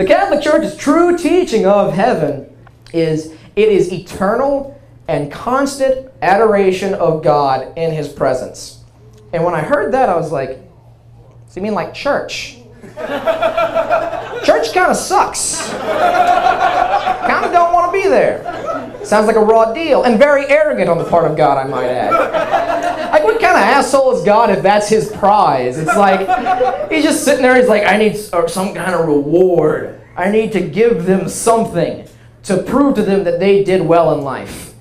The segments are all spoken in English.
The Catholic Church's true teaching of heaven is it is eternal and constant adoration of God in His presence. And when I heard that, I was like, so you mean like church? Church kind of sucks. Kind of don't want to be there. Sounds like a raw deal, and very arrogant on the part of God, I might add. Like, what kind of asshole is God if that's His prize? It's like, he's just sitting there, he's like, I need some kind of reward. I need to give them something to prove to them that they did well in life.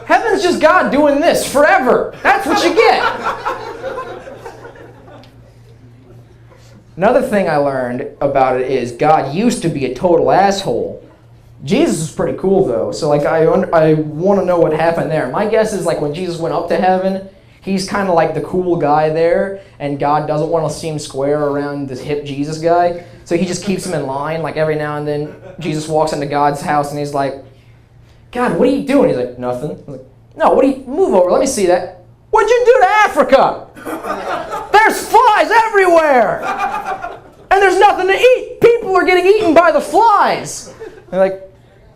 Heaven's just God doing this forever. That's what you get. Another thing I learned about it is God used to be a total asshole. Jesus is pretty cool though, so like I want to know what happened there. My guess is like when Jesus went up to heaven, he's kind of like the cool guy there, and God doesn't want to seem square around this hip Jesus guy, so he just keeps him in line. Like every now and then, Jesus walks into God's house and he's like, God, what are you doing? He's like, nothing. I'm like, no, what do you, move over, let me see that. What'd you do to Africa? There's flies everywhere! And there's nothing to eat. People are getting eaten by the flies. They're like,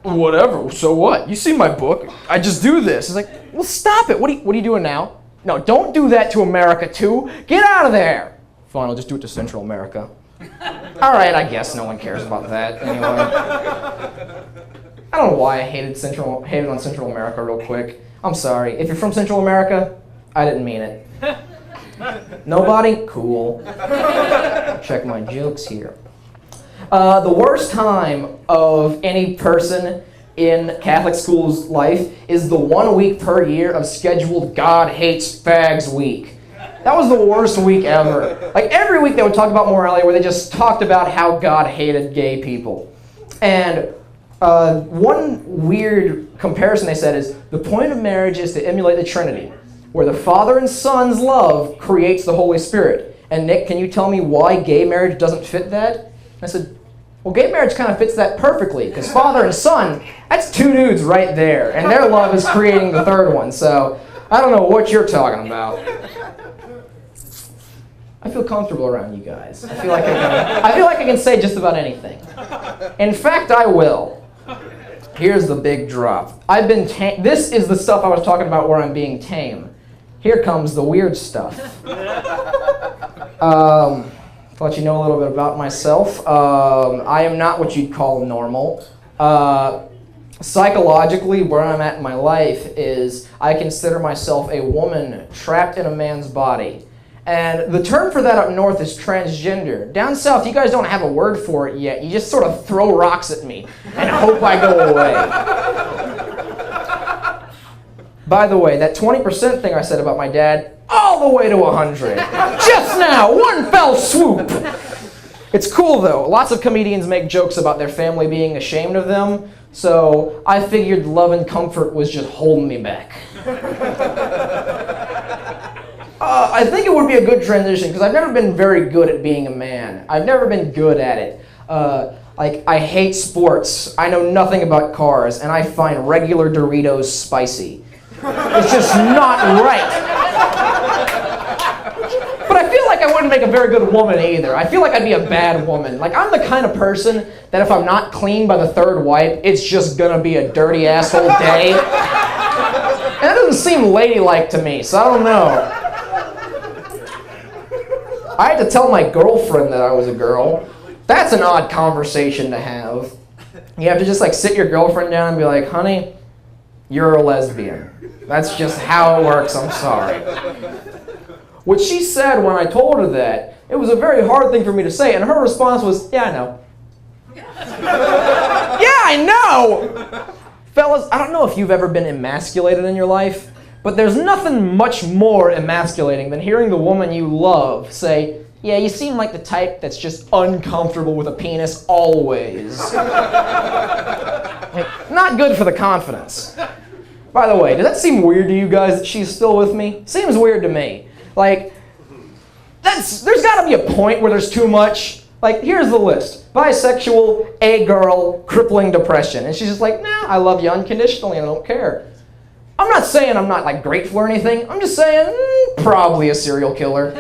whatever, so what? You see my book. I just do this. It's like, well, stop it. What are you doing now? No, don't do that to America too. Get out of there. Fine, I'll just do it to Central America. All right, I guess no one cares about that anyway. I don't know why I hated on Central America real quick. I'm sorry. If you're from Central America, I didn't mean it. Nobody? Cool. Check my jokes here. The worst time of any person in Catholic school's life is the 1 week per year of scheduled God Hates Fags week. That was the worst week ever. Like every week they would talk about morality where they just talked about how God hated gay people. And one weird comparison they said is the point of marriage is to emulate the Trinity, where the Father and Son's love creates the Holy Spirit. And Nick, can you tell me why gay marriage doesn't fit that? And I said, well, gay marriage kind of fits that perfectly, because Father and Son, that's two dudes right there, and their love is creating the third one. So I don't know what you're talking about. I feel comfortable around you guys. I feel like I can say just about anything. In fact, I will. Here's the big drop. I've been this is the stuff I was talking about where I'm being tame. Here comes the weird stuff. To let you know a little bit about myself. I am not what you'd call normal. Psychologically, where I'm at in my life is I consider myself a woman trapped in a man's body. And the term for that up north is transgender. Down south, you guys don't have a word for it yet. You just sort of throw rocks at me and hope I go away. By the way, that 20% thing I said about my dad, all the way to 100. Just now, one fell swoop. It's cool though. Lots of comedians make jokes about their family being ashamed of them, so I figured love and comfort was just holding me back. I think it would be a good transition because I've never been very good at being a man. I've never been good at it. Like, I hate sports. I know nothing about cars, and I find regular Doritos spicy. It's just not right. But I feel like I wouldn't make a very good woman either. I feel like I'd be a bad woman. Like, I'm the kind of person that if I'm not clean by the third wipe, it's just gonna be a dirty asshole day. And that doesn't seem ladylike to me, so I don't know. I had to tell my girlfriend that I was a girl. That's an odd conversation to have. You have to just like sit your girlfriend down and be like, honey, you're a lesbian. That's just how it works, I'm sorry. What she said when I told her that, it was a very hard thing for me to say, and her response was, yeah, I know. Yeah, I know! Fellas, I don't know if you've ever been emasculated in your life, but there's nothing much more emasculating than hearing the woman you love say, yeah, you seem like the type that's just uncomfortable with a penis always. Like, not good for the confidence. By the way, does that seem weird to you guys that she's still with me? Seems weird to me. Like, there's gotta be a point where there's too much. Like, here's the list. Bisexual, a girl, crippling depression. And she's just like, nah, I love you unconditionally and I don't care. I'm not saying I'm not like grateful or anything. I'm just saying probably a serial killer.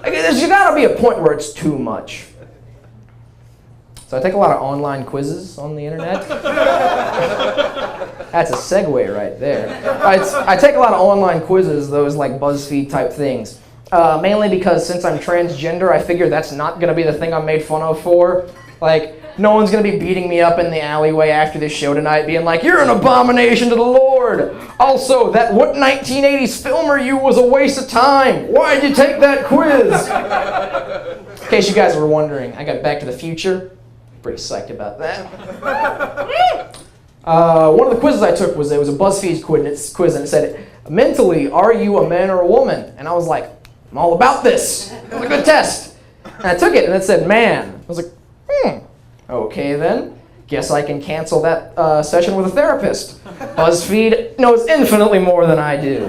There's got to be a point where it's too much. So I take a lot of online quizzes on the internet. That's a segue right there. I take a lot of online quizzes, those like BuzzFeed type things. Mainly because since I'm transgender, I figure that's not going to be the thing I'm made fun of for. Like, no one's going to be beating me up in the alleyway after this show tonight being like, you're an abomination to the Lord. Also, that what 1980s film are you was a waste of time. Why'd you take that quiz? In case you guys were wondering, I got Back to the Future. Pretty psyched about that. One of the quizzes I took it was a BuzzFeed quiz, and it said, mentally, are you a man or a woman? And I was like, I'm all about this. It was a good test. And I took it, and it said man. I was like, okay then. Guess I can cancel that session with a therapist. BuzzFeed knows infinitely more than I do.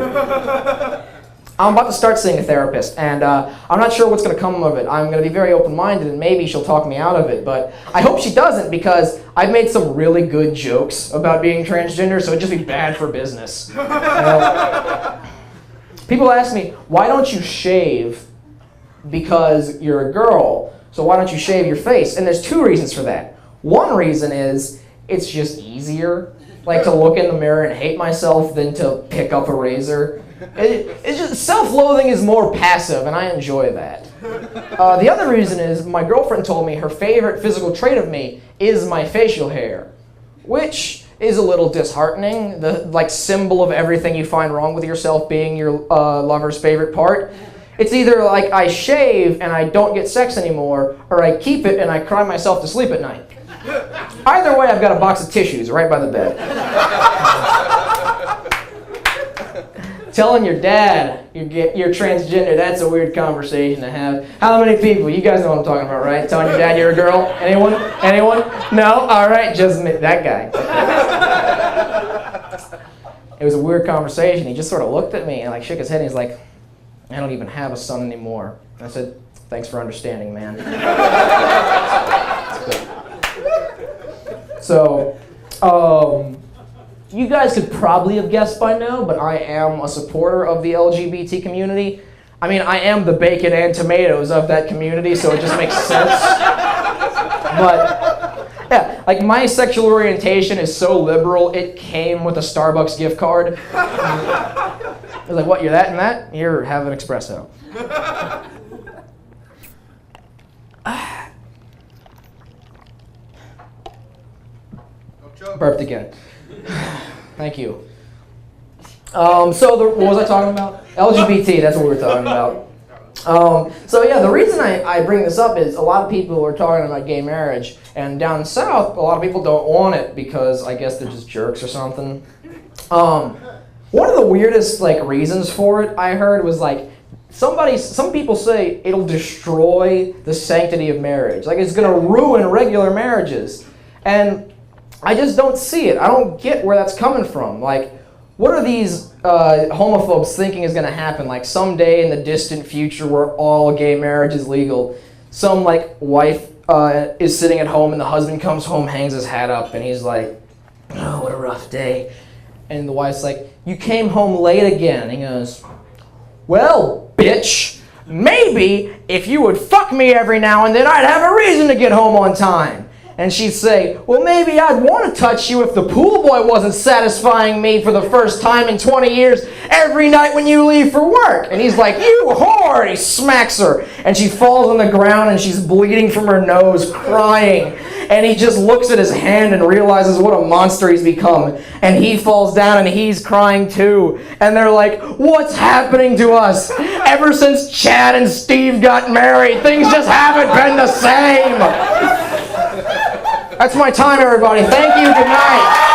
I'm about to start seeing a therapist, and I'm not sure what's going to come of it. I'm going to be very open-minded, and maybe she'll talk me out of it, but I hope she doesn't, because I've made some really good jokes about being transgender, so it'd just be bad for business. You know? People ask me, why don't you shave? Because you're a girl, so why don't you shave your face? And there's two reasons for that. One reason is it's just easier, like to look in the mirror and hate myself than to pick up a razor. It's just self-loathing is more passive, and I enjoy that. The other reason is my girlfriend told me her favorite physical trait of me is my facial hair, which is a little disheartening. The symbol of everything you find wrong with yourself being your lover's favorite part. It's either like I shave and I don't get sex anymore, or I keep it and I cry myself to sleep at night. Either way, I've got a box of tissues right by the bed. Telling your dad you're transgender, that's a weird conversation to have. How many people? You guys know what I'm talking about, right? Telling your dad you're a girl? Anyone? Anyone? No? All right, just me. That guy. It was a weird conversation. He just sort of looked at me and shook his head and he's like, I don't even have a son anymore. I said, thanks for understanding, man. So, you guys could probably have guessed by now, but I am a supporter of the LGBT community. I mean, I am the bacon and tomatoes of that community, so it just makes sense. But, yeah, my sexual orientation is so liberal, it came with a Starbucks gift card. I was like, what, you're that and that? Here, have an espresso. Burped again. Thank you. What was I talking about? LGBT, that's what we were talking about. The reason I bring this up is a lot of people are talking about gay marriage, and down south, a lot of people don't want it because I guess they're just jerks or something. One of the weirdest reasons for it I heard was some people say it'll destroy the sanctity of marriage. It's gonna ruin regular marriages. And I just don't see it. I don't get where that's coming from. What are these homophobes thinking is gonna happen? Someday in the distant future where all gay marriage is legal, some wife is sitting at home and the husband comes home, hangs his hat up, and he's like, oh, what a rough day. And the wife's like, you came home late again. And he goes, well, bitch, maybe if you would fuck me every now and then, I'd have a reason to get home on time. And she'd say, well, maybe I'd want to touch you if the pool boy wasn't satisfying me for the first time in 20 years every night when you leave for work. And he's like, you whore! And he smacks her. And she falls on the ground and she's bleeding from her nose, crying. And he just looks at his hand and realizes what a monster he's become. And he falls down and he's crying too. And they're like, what's happening to us? Ever since Chad and Steve got married, things just haven't been the same. That's my time, everybody. Thank you. Good night.